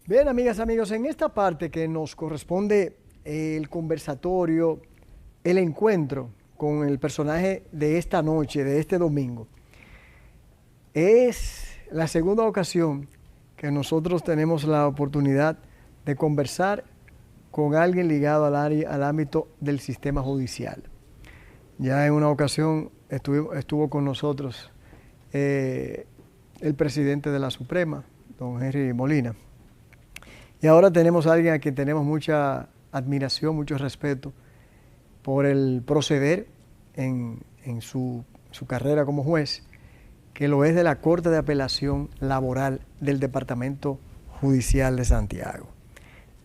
Bien, amigas, amigos, en esta parte que nos corresponde el conversatorio, el encuentro con el personaje de esta noche, de este domingo, es la segunda ocasión que nosotros tenemos la oportunidad de conversar con alguien ligado al ámbito del sistema judicial. Ya en una ocasión estuvo con nosotros el presidente de la Suprema, don Henry Molina. Y ahora tenemos a alguien a quien tenemos mucha admiración, mucho respeto por el proceder en su carrera como juez, que lo es de la Corte de Apelación Laboral del Departamento Judicial de Santiago,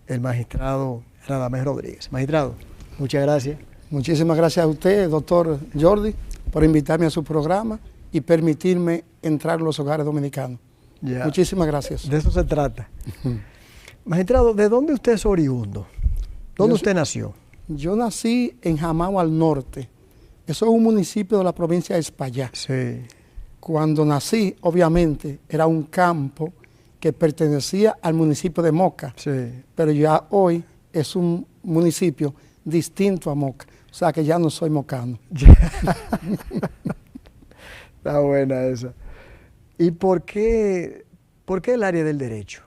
el magistrado Radamés Rodríguez. Magistrado, muchas gracias. Muchísimas gracias a usted, doctor Jordi, por invitarme a su programa y permitirme entrar en los hogares dominicanos. Ya, muchísimas gracias. De eso se trata. Magistrado, ¿de dónde usted es oriundo? ¿Dónde usted nació? Yo nací en Jamao al Norte. Eso es un municipio de la provincia de Espaillá. Sí. Cuando nací, obviamente, era un campo que pertenecía al municipio de Moca. Sí. Pero ya hoy es un municipio distinto a Moca. O sea que ya no soy mocano. Está buena esa. ¿Y por qué el área del derecho?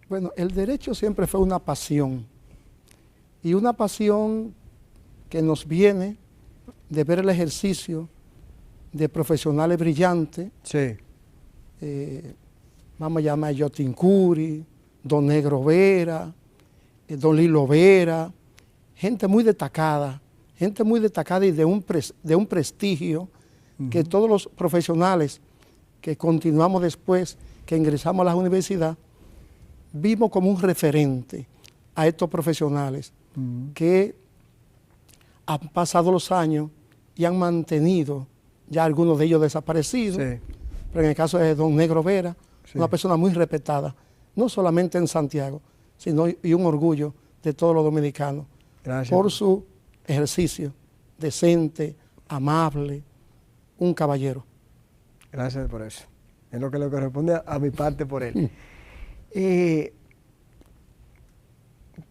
Bueno, el derecho siempre fue una pasión. Y una pasión que nos viene de ver el ejercicio de profesionales brillantes. Sí. Vamos a llamar a Yotin Curi, don Negro Vera, don Lilo Vera, gente muy destacada y de un prestigio que todos los profesionales que continuamos después, que ingresamos a la universidad, vimos como un referente a estos profesionales que han pasado los años y han mantenido ya algunos de ellos desaparecidos, Sí. pero en el caso de don Negro Vera, Sí. una persona muy respetada, no solamente en Santiago, sino y un orgullo de todos los dominicanos, Gracias. por su ejercicio decente, amable, un caballero. Gracias por eso. Es lo que le corresponde a mi parte por él.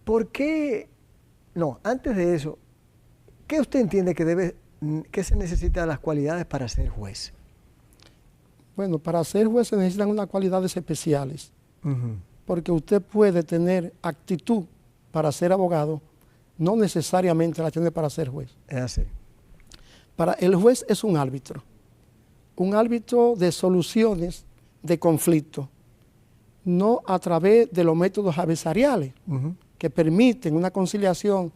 ¿Por qué? No, antes de eso, ¿qué usted entiende que se necesita de las cualidades para ser juez? Bueno, para ser juez se necesitan unas cualidades especiales, porque usted puede tener actitud para ser abogado, no necesariamente la tiene para ser juez. Es así. El juez es un árbitro de soluciones de conflictos, no a través de los métodos adversariales que permiten una conciliación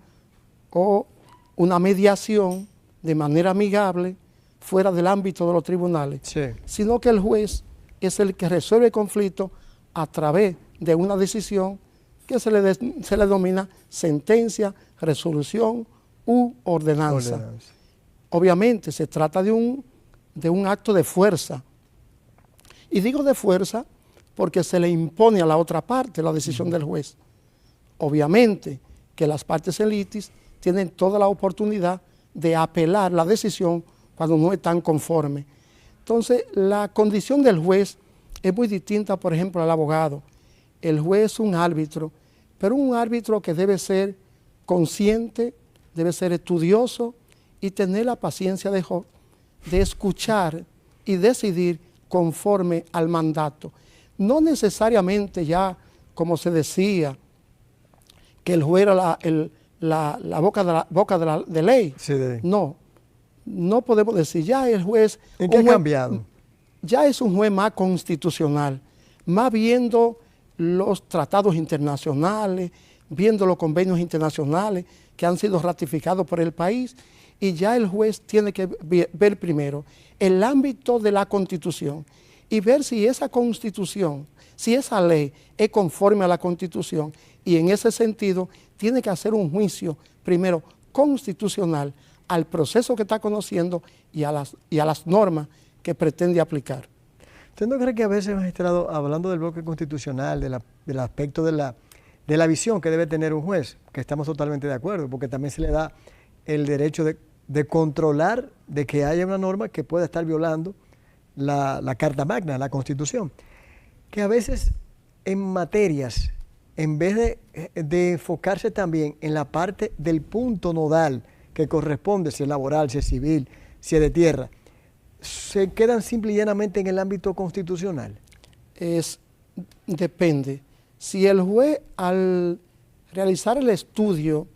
o una mediación de manera amigable fuera del ámbito de los tribunales, Sí. sino que el juez es el que resuelve el conflicto a través de una decisión que se le denomina sentencia, resolución u ordenanza. Obviamente se trata de un acto de fuerza. Y digo de fuerza porque se le impone a la otra parte la decisión del juez. Obviamente que las partes en litis tienen toda la oportunidad de apelar la decisión cuando no están conformes. Entonces, la condición del juez es muy distinta, por ejemplo, al abogado. El juez es un árbitro, pero un árbitro que debe ser consciente, debe ser estudioso y tener la paciencia de escuchar y decidir conforme al mandato. No necesariamente ya, como se decía, que el juez era la boca de ley. Sí, No podemos decir, ya el juez... ¿En qué ha cambiado? Ya es un juez más constitucional, más viendo los tratados internacionales, viendo los convenios internacionales que han sido ratificados por el país, y ya el juez tiene que ver primero el ámbito de la Constitución y ver si esa Constitución, si esa ley es conforme a la Constitución, y en ese sentido tiene que hacer un juicio primero constitucional al proceso que está conociendo y a las normas que pretende aplicar. ¿Usted no cree que a veces, magistrado, hablando del bloque constitucional, del aspecto de la visión que debe tener un juez, que estamos totalmente de acuerdo, porque también se le da el derecho de controlar de que haya una norma que pueda estar violando la Carta Magna, la Constitución, que a veces en materias, en vez de enfocarse también en la parte del punto nodal que corresponde, si es laboral, si es civil, si es de tierra, se quedan simple y llanamente en el ámbito constitucional? Depende. Si el juez, al realizar el estudio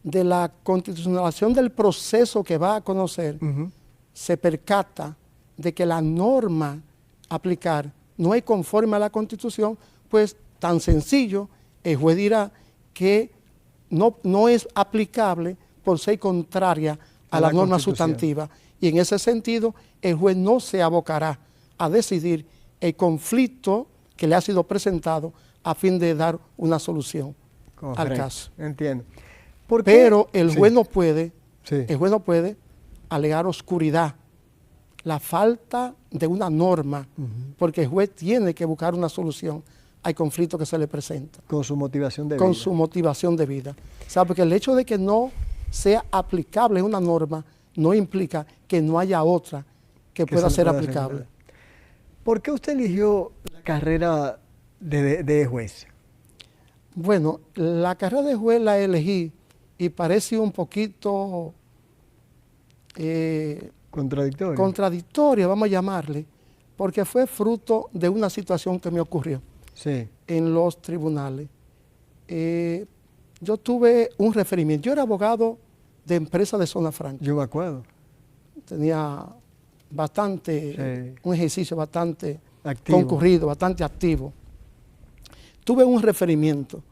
de la constitucionalización del proceso que va a conocer, se percata de que la norma a aplicar no es conforme a la Constitución, pues tan sencillo, el juez dirá que no es aplicable por ser contraria a la norma sustantiva. Y en ese sentido, el juez no se abocará a decidir el conflicto que le ha sido presentado a fin de dar una solución al caso. Entiendo. Pero el juez no puede, el juez no puede alegar oscuridad, la falta de una norma, porque el juez tiene que buscar una solución al conflicto que se le presenta. Con su motivación de vida. Con su motivación de vida. O sea, porque el hecho de que no sea aplicable una norma no implica que no haya otra que pueda ser aplicable. ¿Por qué usted eligió la carrera de juez? Bueno, la carrera de juez la elegí y parece un poquito contradictoria, vamos a llamarle, porque fue fruto de una situación que me ocurrió en los tribunales. Yo tuve un referimiento. Yo era abogado de empresa de Zona Franca. Yo me acuerdo. Tenía un ejercicio bastante concurrido, bastante activo. Tuve un referimiento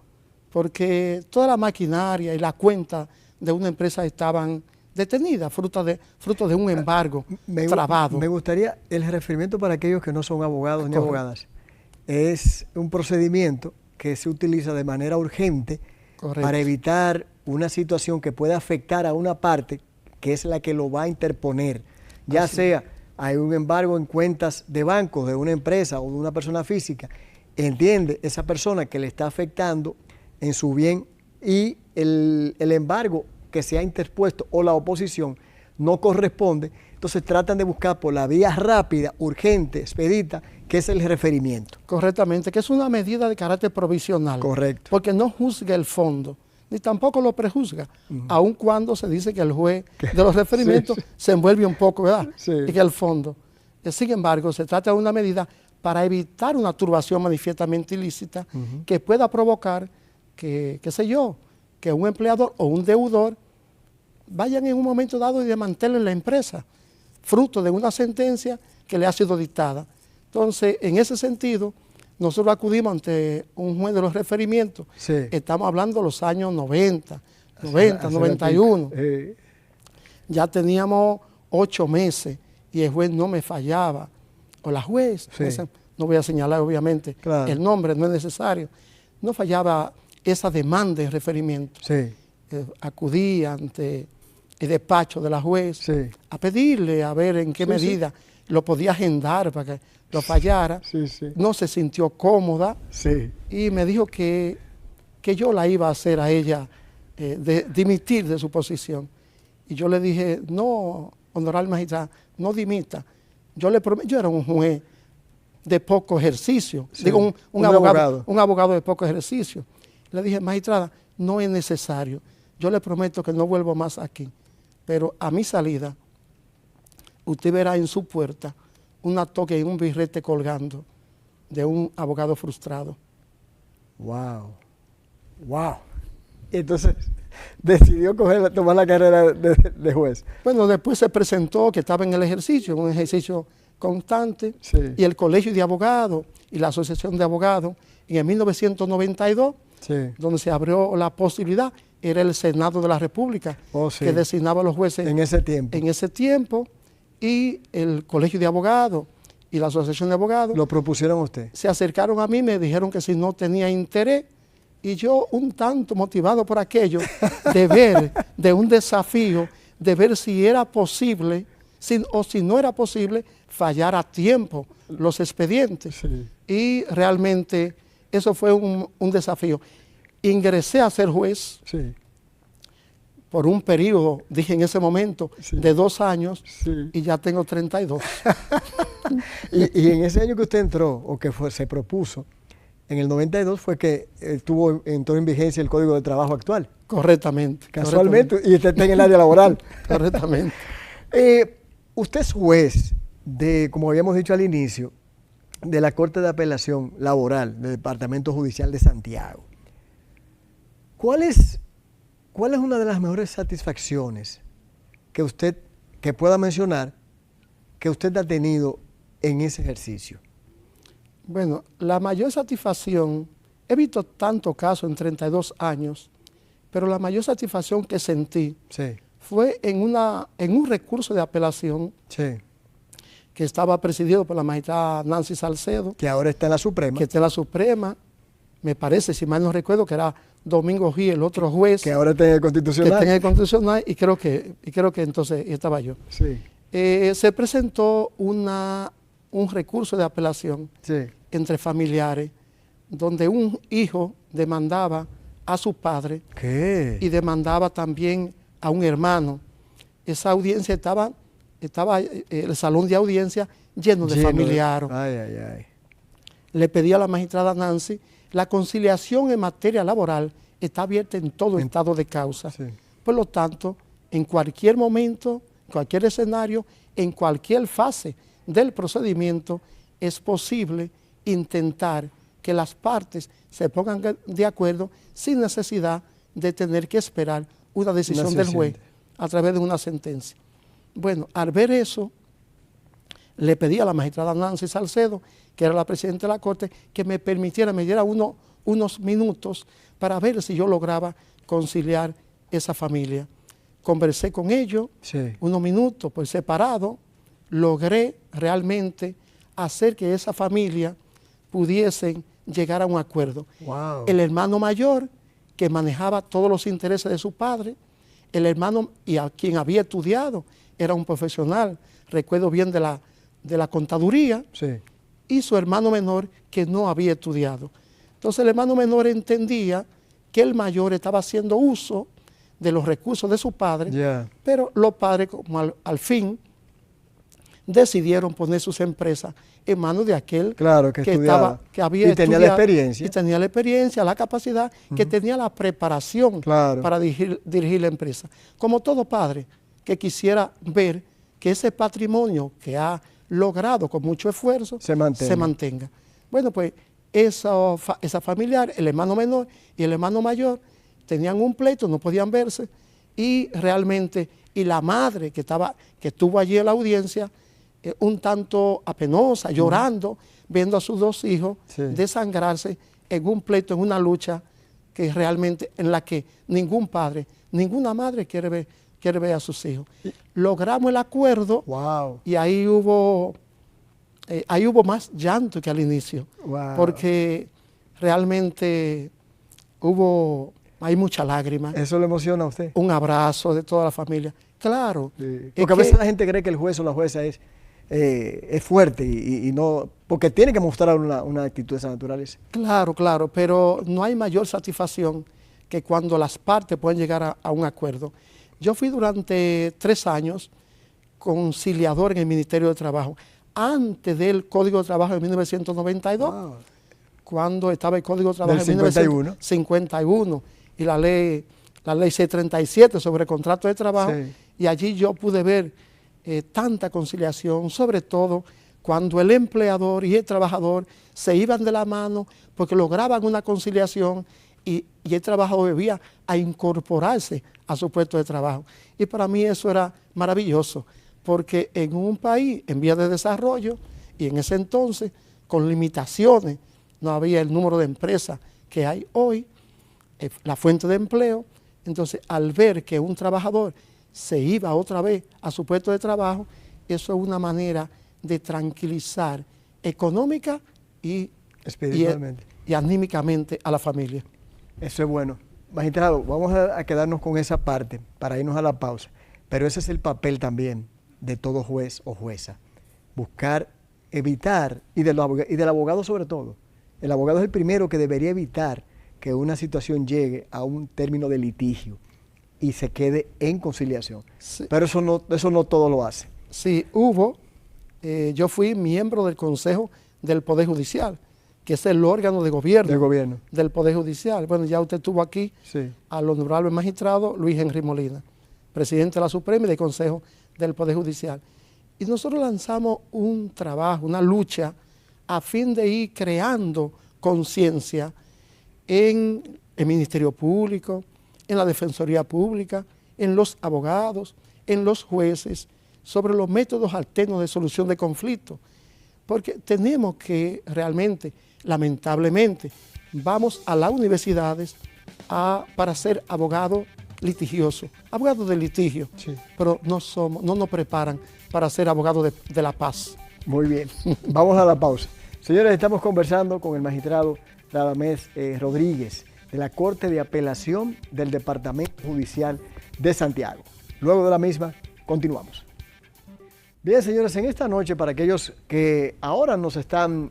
porque toda la maquinaria y la cuenta de una empresa estaban detenidas, fruto de un embargo trabado. Me gustaría, el referimiento para aquellos que no son abogados ni abogadas, es un procedimiento que se utiliza de manera urgente para evitar una situación que pueda afectar a una parte que es la que lo va a interponer, ya sea hay un embargo en cuentas de bancos de una empresa o de una persona física, entiende esa persona que le está afectando en su bien y el embargo que se ha interpuesto o la oposición no corresponde, entonces tratan de buscar por la vía rápida, urgente, expedita, que es el referimiento. Correctamente, que es una medida de carácter provisional. Correcto. Porque no juzga el fondo, ni tampoco lo prejuzga, aun cuando se dice que el juez de los referimientos se envuelve un poco, ¿verdad? Y que el fondo. Sin embargo, se trata de una medida para evitar una turbación manifiestamente ilícita que pueda provocar que, qué sé yo, que un empleador o un deudor vayan en un momento dado y desmantelen la empresa, fruto de una sentencia que le ha sido dictada. Entonces, en ese sentido, nosotros acudimos ante un juez de los referimientos. Estamos hablando de los años 90, 91. Ya teníamos 8 meses y el juez no me fallaba. O la juez, no voy a señalar obviamente el nombre, no es necesario. No fallaba esa demanda de referimiento. Acudí ante el despacho de la juez a pedirle a ver en qué medida lo podía agendar para que lo fallara. No se sintió cómoda y me dijo que yo la iba a hacer a ella dimitir de su posición. Y yo le dije, no, honorable magistrada, no dimita. Yo era un juez de poco ejercicio, digo un abogado de poco ejercicio. Le dije, magistrada, no es necesario. Yo le prometo que no vuelvo más aquí. Pero a mi salida, usted verá en su puerta una toca y un birrete colgando de un abogado frustrado. ¡Wow! Entonces, decidió tomar la carrera de juez. Bueno, después se presentó que estaba en el ejercicio, un ejercicio constante, y el Colegio de Abogados y la Asociación de Abogados, en el 1992, donde se abrió la posibilidad, era el Senado de la República que designaba a los jueces en ese tiempo. Y el Colegio de Abogados y la Asociación de Abogados lo propusieron a usted. Se acercaron a mí, me dijeron que si no tenía interés, y yo un tanto motivado por aquello de ver, de un desafío, de ver si era posible, o si no era posible, fallar a tiempo los expedientes. Y realmente eso fue un desafío. Ingresé a ser juez por un periodo, dije en ese momento, de 2 años, y ya tengo 32. y en ese año que usted entró, o que se propuso, En el 92 fue que entró en vigencia el Código de Trabajo actual. Correctamente. Casualmente, y usted está en el área laboral. Correctamente. Usted es juez de, como habíamos dicho al inicio, de la Corte de Apelación Laboral del Departamento Judicial de Santiago. ¿Cuál es una de las mejores satisfacciones que pueda mencionar que usted ha tenido en ese ejercicio? Bueno, la mayor satisfacción, he visto tantos casos en 32 años, pero la mayor satisfacción que sentí fue en un recurso de apelación que estaba presidido por la magistrada Nancy Salcedo. Que ahora está en la Suprema. Que está en la Suprema, me parece, si mal no recuerdo, que era Domingo Gil, el otro juez. Que ahora está en el Constitucional. Que está en el Constitucional, y creo que entonces estaba yo. Sí. Se presentó un recurso de apelación entre familiares, donde un hijo demandaba a su padre y demandaba también a un hermano. Esa audiencia estaba el salón de audiencia lleno de familiares. Le pedí a la magistrada Nancy, la conciliación en materia laboral está abierta en todo estado de causa. Por lo tanto, en cualquier momento, en cualquier escenario, en cualquier fase del procedimiento, es posible intentar que las partes se pongan de acuerdo sin necesidad de tener que esperar una decisión del juez a través de una sentencia. Bueno, al ver eso, le pedí a la magistrada Nancy Salcedo, que era la presidenta de la Corte, que me diera unos minutos para ver si yo lograba conciliar esa familia. Conversé con ellos unos minutos por separado, logré realmente hacer que esa familia pudiesen llegar a un acuerdo. Wow. El hermano mayor, que manejaba todos los intereses de su padre, el hermano y a quien había estudiado, era un profesional, recuerdo bien de la contaduría, y su hermano menor que no había estudiado. Entonces el hermano menor entendía que el mayor estaba haciendo uso de los recursos de su padre, pero los padres como al fin decidieron poner sus empresas en manos de aquel que había y tenía la experiencia. Y tenía la experiencia, la capacidad, que tenía la preparación para dirigir la empresa. Como todo padre que quisiera ver que ese patrimonio que ha logrado con mucho esfuerzo se mantenga. Bueno, pues esa familiar, el hermano menor y el hermano mayor, tenían un pleito, no podían verse, y realmente, y la madre que estuvo allí en la audiencia, un tanto apenosa, llorando, viendo a sus dos hijos desangrarse en un pleito, en una lucha que realmente en la que ningún padre, ninguna madre quiere ver a sus hijos. Logramos el acuerdo y ahí hubo más llanto que al inicio, porque realmente hay mucha lágrima. ¿Eso le emociona a usted? Un abrazo de toda la familia. Claro. Porque a veces la gente cree que el juez o la jueza es fuerte y no, porque tiene que mostrar una actitud de esa naturaleza. Claro, pero no hay mayor satisfacción que cuando las partes pueden llegar a un acuerdo. Yo fui durante 3 años conciliador en el Ministerio de Trabajo, antes del Código de Trabajo de 1992, cuando estaba el Código de Trabajo de 1951 y la ley 637 sobre contrato de trabajo, y allí yo pude ver tanta conciliación, sobre todo cuando el empleador y el trabajador se iban de la mano porque lograban una conciliación y el trabajador debía a incorporarse a su puesto de trabajo. Y para mí eso era maravilloso, porque en un país en vías de desarrollo y en ese entonces con limitaciones, no había el número de empresas que hay hoy, la fuente de empleo. Entonces, al ver que un trabajador se iba otra vez a su puesto de trabajo, eso es una manera de tranquilizar económica y espiritualmente y anímicamente a la familia. Eso es bueno. Magistrado, vamos a quedarnos con esa parte para irnos a la pausa, pero ese es el papel también de todo juez o jueza, buscar evitar, y del abogado sobre todo. El abogado es el primero que debería evitar que una situación llegue a un término de litigio y se quede en conciliación. Pero eso no todo lo hace. Sí, yo fui miembro del Consejo del Poder Judicial, que es el órgano de gobierno, del gobierno del Poder Judicial. Bueno, ya usted tuvo aquí sí. al honorable magistrado Luis Henry Molina, presidente de la Suprema y del Consejo del Poder Judicial. Y nosotros lanzamos un trabajo, una lucha, a fin de ir creando conciencia en el Ministerio Público, en la Defensoría Pública, en los abogados, en los jueces, sobre los métodos alternos de solución de conflictos. Porque tenemos que realmente, lamentablemente, vamos a las universidades para ser abogados litigiosos, abogados de litigio, Sí. pero no nos preparan para ser abogados de la paz. Muy bien, vamos a la pausa. Señores, estamos conversando con el magistrado Radamés Rodríguez de la Corte de Apelación del Departamento Judicial de Santiago. Luego de la misma, continuamos. Bien, señores, en esta noche, para aquellos que ahora nos están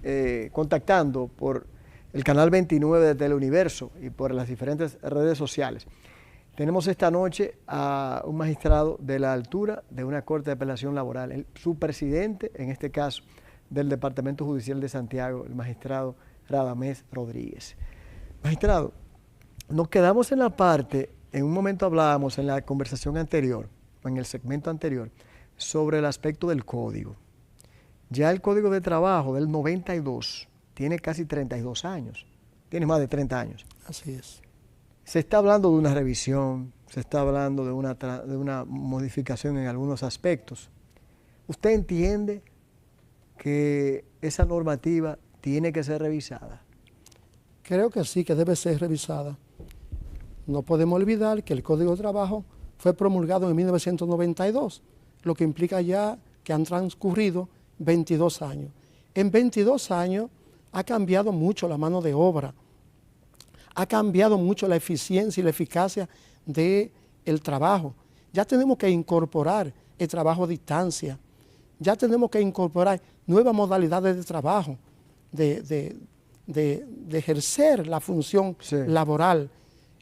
contactando por el canal 29 de Teleuniverso y por las diferentes redes sociales, tenemos esta noche a un magistrado de la altura de una Corte de Apelación Laboral, su presidente, en este caso, del Departamento Judicial de Santiago, el magistrado Radamés Rodríguez. Magistrado, nos quedamos en la parte, en un momento hablábamos en la conversación anterior, en el segmento anterior, sobre el aspecto del código. Ya el Código de Trabajo del 92 tiene casi 32 años, tiene más de 30 años. Así es. Se está hablando de una revisión, se está hablando de una modificación en algunos aspectos. ¿Usted entiende que esa normativa tiene que ser revisada? Creo que sí, que debe ser revisada. No podemos olvidar que el Código de Trabajo fue promulgado en 1992, lo que implica ya que han transcurrido 22 años. En 22 años ha cambiado mucho la mano de obra, ha cambiado mucho la eficiencia y la eficacia del trabajo. Ya tenemos que incorporar el trabajo a distancia, ya tenemos que incorporar nuevas modalidades de trabajo, de ejercer la función laboral.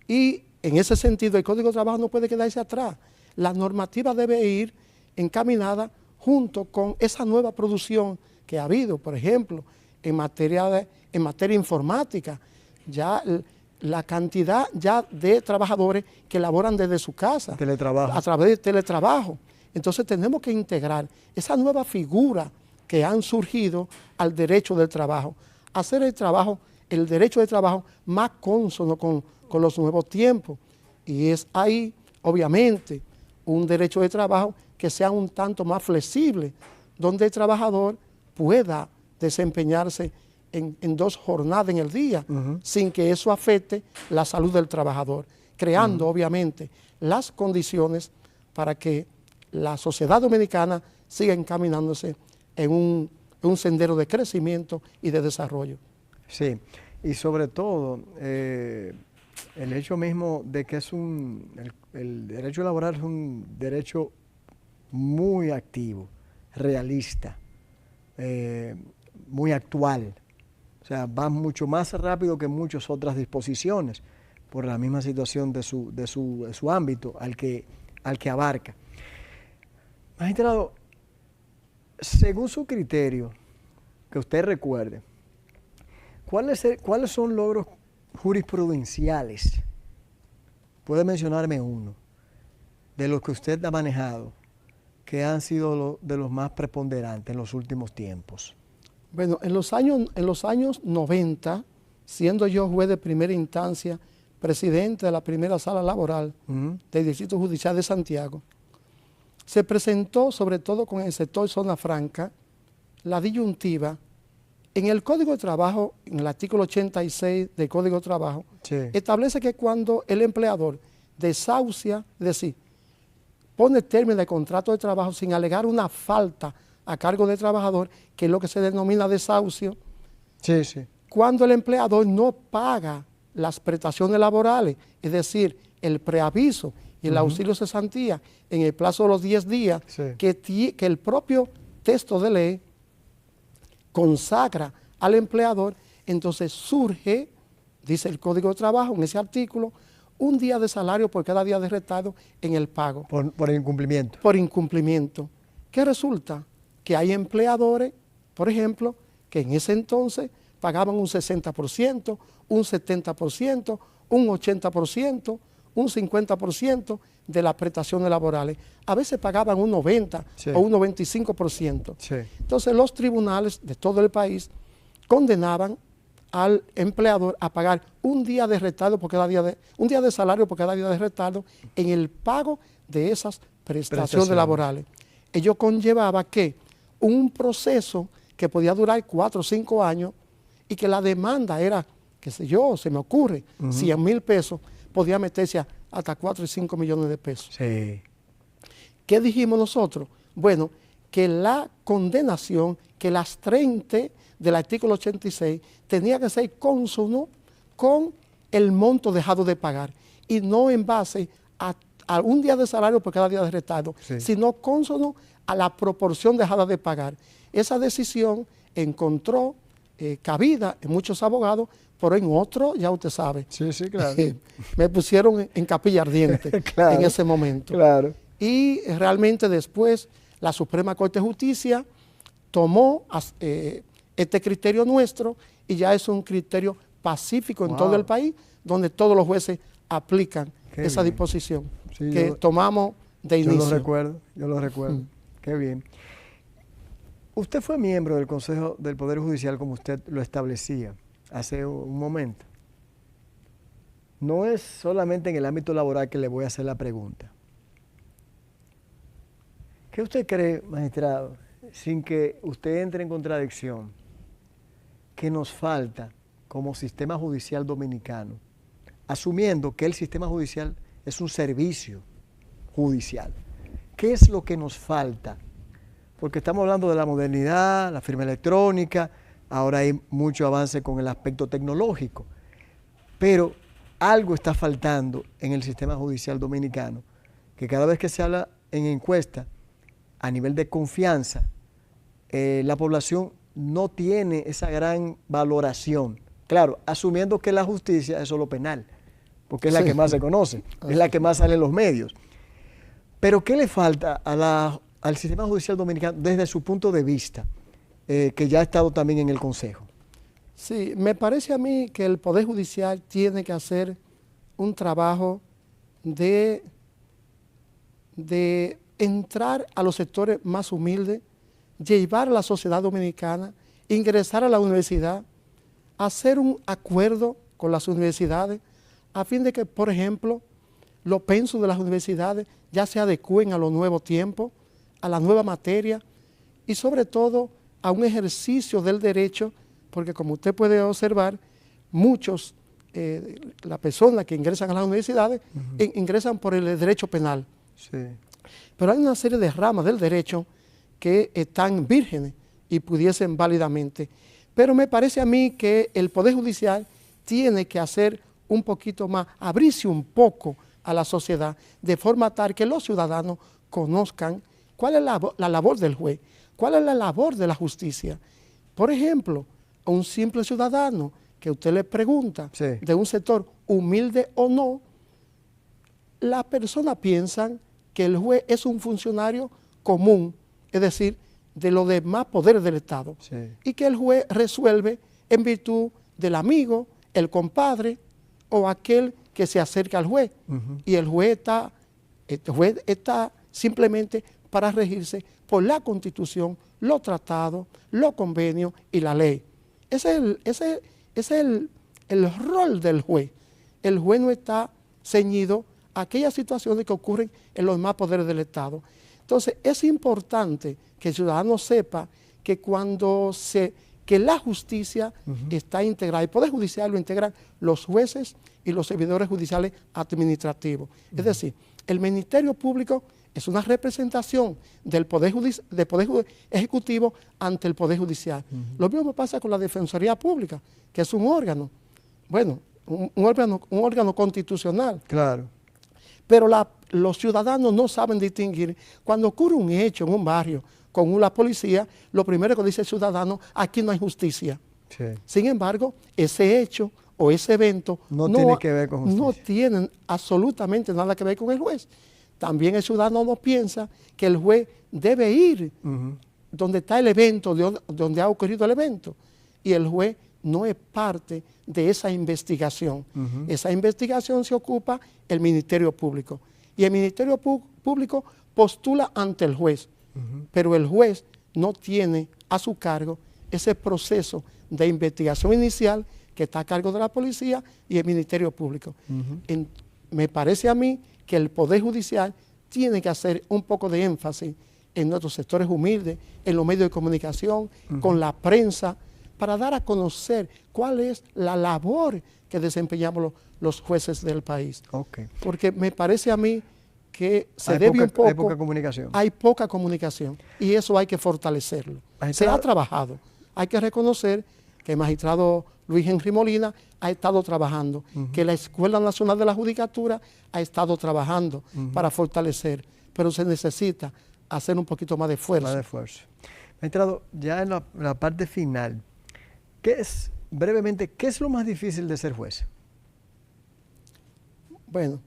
Y en ese sentido el Código de Trabajo no puede quedarse atrás. La normativa debe ir encaminada junto con esa nueva producción que ha habido, por ejemplo, en materia informática, ya la cantidad ya de trabajadores que laboran desde su casa, Teletrabajo. a través de teletrabajo. Entonces tenemos que integrar esa nueva figura que han surgido al derecho del trabajo, hacer el derecho de trabajo más cónsono con los nuevos tiempos. Y es ahí, obviamente, un derecho de trabajo que sea un tanto más flexible, donde el trabajador pueda desempeñarse en 2 jornadas en el día, sin que eso afecte la salud del trabajador, creando obviamente las condiciones para que la sociedad dominicana siga encaminándose en un sendero de crecimiento y de desarrollo. Sí, y sobre todo el hecho mismo de que el derecho laboral es un derecho muy activo, realista, muy actual. O sea, va mucho más rápido que muchas otras disposiciones por la misma situación de su ámbito al que abarca. Magistrado, según su criterio, que usted recuerde, ¿cuáles son logros jurisprudenciales? Puede mencionarme uno de los que usted ha manejado que han sido de los más preponderantes en los últimos tiempos. Bueno, en los años 90, siendo yo juez de primera instancia, presidente de la primera sala laboral del Distrito Judicial de Santiago, se presentó, sobre todo con el sector zona franca, la disyuntiva en el Código de Trabajo, en el artículo 86 del Código de Trabajo, establece que cuando el empleador desahucia, es decir, pone término de contrato de trabajo sin alegar una falta a cargo del trabajador, que es lo que se denomina desahucio, cuando el empleador no paga las prestaciones laborales, es decir, el preaviso y el auxilio cesantía en el plazo de los 10 días que el propio texto de ley consagra al empleador, entonces surge, dice el Código de Trabajo en ese artículo, un día de salario por cada día de retardo en el pago. Por incumplimiento. Por incumplimiento. ¿Qué resulta? Que hay empleadores, por ejemplo, que en ese entonces pagaban un 60%, un 70%, un 80%, un 50% de las prestaciones laborales. A veces pagaban un 90% Sí. o un 95%. Sí. Entonces los tribunales de todo el país condenaban al empleador a pagar un día de retardo por cada día un día de salario por cada día de retardo en el pago de esas prestaciones laborales. Ello conllevaba que un proceso que podía durar 4 o 5 años y que la demanda era, qué sé yo, se me ocurre, 100,000 pesos, podía meterse hasta 4 y 5 millones de pesos. Sí. ¿Qué dijimos nosotros? Bueno, que la condenación, que las 30 del artículo 86 tenía que ser cónsono con el monto dejado de pagar y no en base a un día de salario por cada día de retardo, Sí. sino cónsono a la proporción dejada de pagar. Esa decisión encontró cabida en muchos abogados, pero en otros, ya usted sabe, Sí, sí, claro. me pusieron en capilla ardiente Claro, en ese momento. Claro. Y realmente después la Suprema Corte de Justicia tomó este criterio nuestro y ya es un criterio pacífico en Wow. todo el país, donde todos los jueces aplican Qué esa bien. disposición Sí, que tomamos de Yo inicio. lo recuerdo. Qué bien. Usted fue miembro del Consejo del Poder Judicial como usted lo establecía hace un momento. No es solamente en el ámbito laboral que le voy a hacer la pregunta. ¿Qué usted cree, magistrado, sin que usted entre en contradicción, que nos falta como sistema judicial dominicano, asumiendo que el sistema judicial es un servicio judicial? ¿Qué es lo que nos falta? Porque estamos hablando de la modernidad, la firma electrónica, ahora hay mucho avance con el aspecto tecnológico, pero algo está faltando en el sistema judicial dominicano, que cada vez que se habla en encuesta a nivel de confianza, la población no tiene esa gran valoración. Claro, asumiendo que la justicia es solo penal, porque es la que más se conoce, es la que más sale en los medios. Pero ¿qué le falta al sistema judicial dominicano desde su punto de vista, que ya ha estado también en el Consejo? Sí, me parece a mí que el Poder Judicial tiene que hacer un trabajo de entrar a los sectores más humildes, llevar a la sociedad dominicana, ingresar a la universidad, hacer un acuerdo con las universidades, a fin de que, por ejemplo, los pensos de las universidades ya se adecúen a los nuevos tiempos, a la nueva materia y sobre todo a un ejercicio del derecho, porque como usted puede observar, muchos, las personas que ingresan a las universidades, ingresan por el derecho penal. Sí. Pero hay una serie de ramas del derecho que están vírgenes y pudiesen válidamente. Pero me parece a mí que el Poder Judicial tiene que hacer un poquito más, abrirse un poco a la sociedad, de forma tal que los ciudadanos conozcan cuál es la labor del juez, cuál es la labor de la justicia. Por ejemplo, a un simple ciudadano que usted le pregunta, Sí, de un sector humilde o no, las personas piensan que el juez es un funcionario común, es decir, de los demás poderes del Estado, sí. y que el juez resuelve en virtud del amigo, el compadre o aquel que se acerca al juez. Y el juez está simplemente para regirse por la Constitución, los tratados, los convenios y la ley. Ese es el rol del juez. El juez no está ceñido a aquellas situaciones que ocurren en los demás poderes del Estado. Entonces, es importante que el ciudadano sepa que que la justicia está integrada, el Poder Judicial lo integran los jueces y los servidores judiciales administrativos. Es decir, el Ministerio Público es una representación del Poder Ejecutivo ante el Poder Judicial. Lo mismo pasa con la Defensoría Pública, que es un órgano, bueno, un órgano constitucional. Claro. Pero los ciudadanos no saben distinguir. Cuando ocurre un hecho en un barrio con la policía, lo primero que dice el ciudadano, aquí no hay justicia. Sí. Sin embargo, ese hecho o ese evento No tiene que ver con justicia. no tienen absolutamente nada que ver con el juez. También el ciudadano no piensa que el juez debe ir donde está el evento, donde ha ocurrido el evento. Y el juez no es parte de esa investigación. Esa investigación se ocupa el Ministerio Público. Y el Ministerio Público postula ante el juez, pero el juez no tiene a su cargo ese proceso de investigación inicial que está a cargo de la policía y el Ministerio Público. Me parece a mí que el Poder Judicial tiene que hacer un poco de énfasis en nuestros sectores humildes, en los medios de comunicación, con la prensa, para dar a conocer cuál es la labor que desempeñamos los jueces del país. Porque me parece a mí que se debe un poco... Hay poca comunicación. Hay poca comunicación y eso hay que fortalecerlo. Se ha trabajado. Hay que reconocer que el magistrado Luis Henry Molina ha estado trabajando, que la Escuela Nacional de la Judicatura ha estado trabajando para fortalecer, pero se necesita hacer un poquito más de esfuerzo. Magistrado, ya en la parte final, brevemente, ¿qué es lo más difícil de ser juez? Bueno,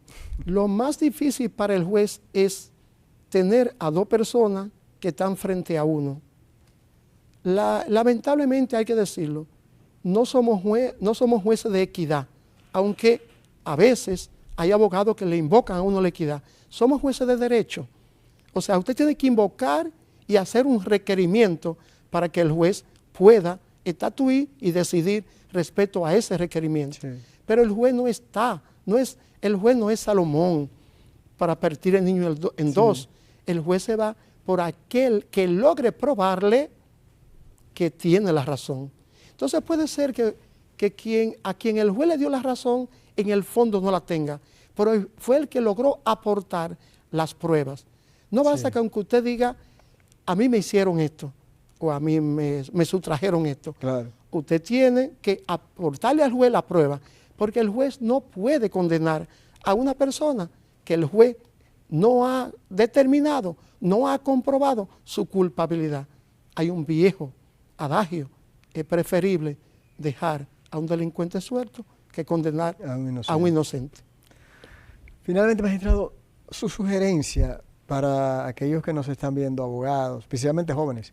lo más difícil para el juez es tener a dos personas que están frente a uno. Lamentablemente hay que decirlo, no somos jueces de equidad, aunque a veces hay abogados que le invocan a uno la equidad. Somos jueces de derecho. O sea, usted tiene que invocar y hacer un requerimiento para que el juez pueda estatuir y decidir respecto a ese requerimiento. Pero el juez el juez no es Salomón para partir el niño en dos. El juez se va por aquel que logre probarle que tiene la razón. Entonces puede ser que a quien el juez le dio la razón, en el fondo no la tenga, pero fue el que logró aportar las pruebas. No basta que aunque usted diga, a mí me hicieron esto, o a mí me sustrajeron esto. Usted tiene que aportarle al juez la prueba, porque el juez no puede condenar a una persona que el juez no ha determinado, no ha comprobado su culpabilidad. Hay un viejo adagio: es preferible dejar a un delincuente suelto que condenar a un inocente. Finalmente, magistrado, su sugerencia para aquellos que nos están viendo, abogados, especialmente jóvenes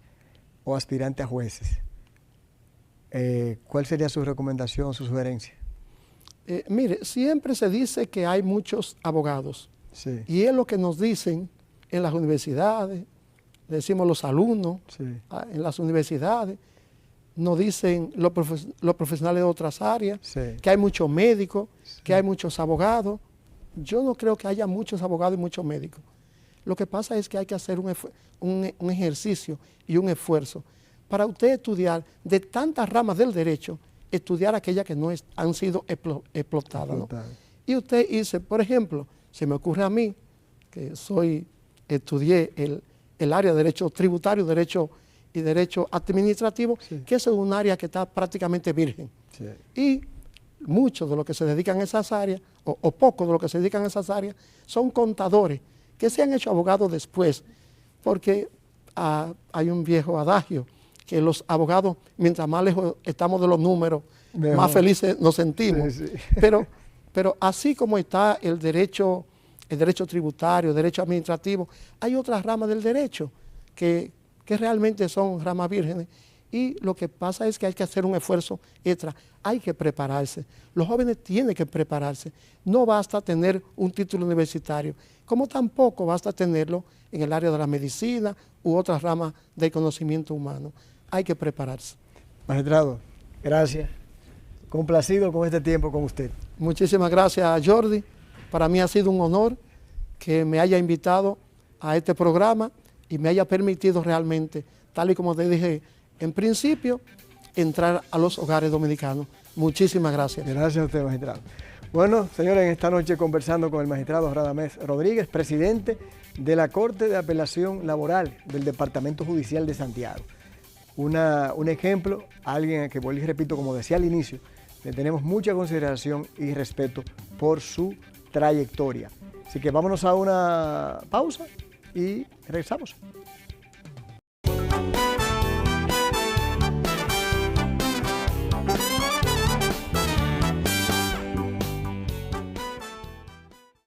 o aspirantes a jueces, ¿cuál sería su recomendación, su sugerencia? Mire, siempre se dice que hay muchos abogados, y es lo que nos dicen en las universidades, decimos los alumnos, en las universidades, nos dicen los profesionales de otras áreas, que hay muchos médicos, que hay muchos abogados. Yo no creo que haya muchos abogados y muchos médicos. Lo que pasa es que hay que hacer un ejercicio y un esfuerzo para usted estudiar de tantas ramas del derecho, estudiar aquellas que no han sido explotadas, ¿no? Y usted dice, por ejemplo, se me ocurre a mí, que estudié el área de derecho tributario, derecho y derecho administrativo, que es un área que está prácticamente virgen. Y muchos de los que se dedican a esas áreas, o pocos de los que se dedican a esas áreas, son contadores que se han hecho abogados después, porque hay un viejo adagio, que los abogados, mientras más lejos estamos de los números, más felices nos sentimos. Pero así como está el derecho tributario, el derecho administrativo, hay otras ramas del derecho que realmente son ramas vírgenes, y lo que pasa es que hay que hacer un esfuerzo extra, hay que prepararse. Los jóvenes tienen que prepararse. No basta tener un título universitario, como tampoco basta tenerlo en el área de la medicina u otras ramas del conocimiento humano. Hay que prepararse. Magistrado, gracias. Complacido con este tiempo con usted. Muchísimas gracias, Jordi. Para mí ha sido un honor que me haya invitado a este programa y me haya permitido realmente, tal y como te dije en principio, entrar a los hogares dominicanos. Muchísimas gracias. Gracias a usted, magistrado. Bueno, señores, en esta noche conversando con el magistrado Radamés Rodríguez, presidente de la Corte de Apelación Laboral del Departamento Judicial de Santiago. Un ejemplo, alguien a que, vuelvo y repito, como decía al inicio, le tenemos mucha consideración y respeto por su trayectoria. Así que vámonos a una pausa y regresamos.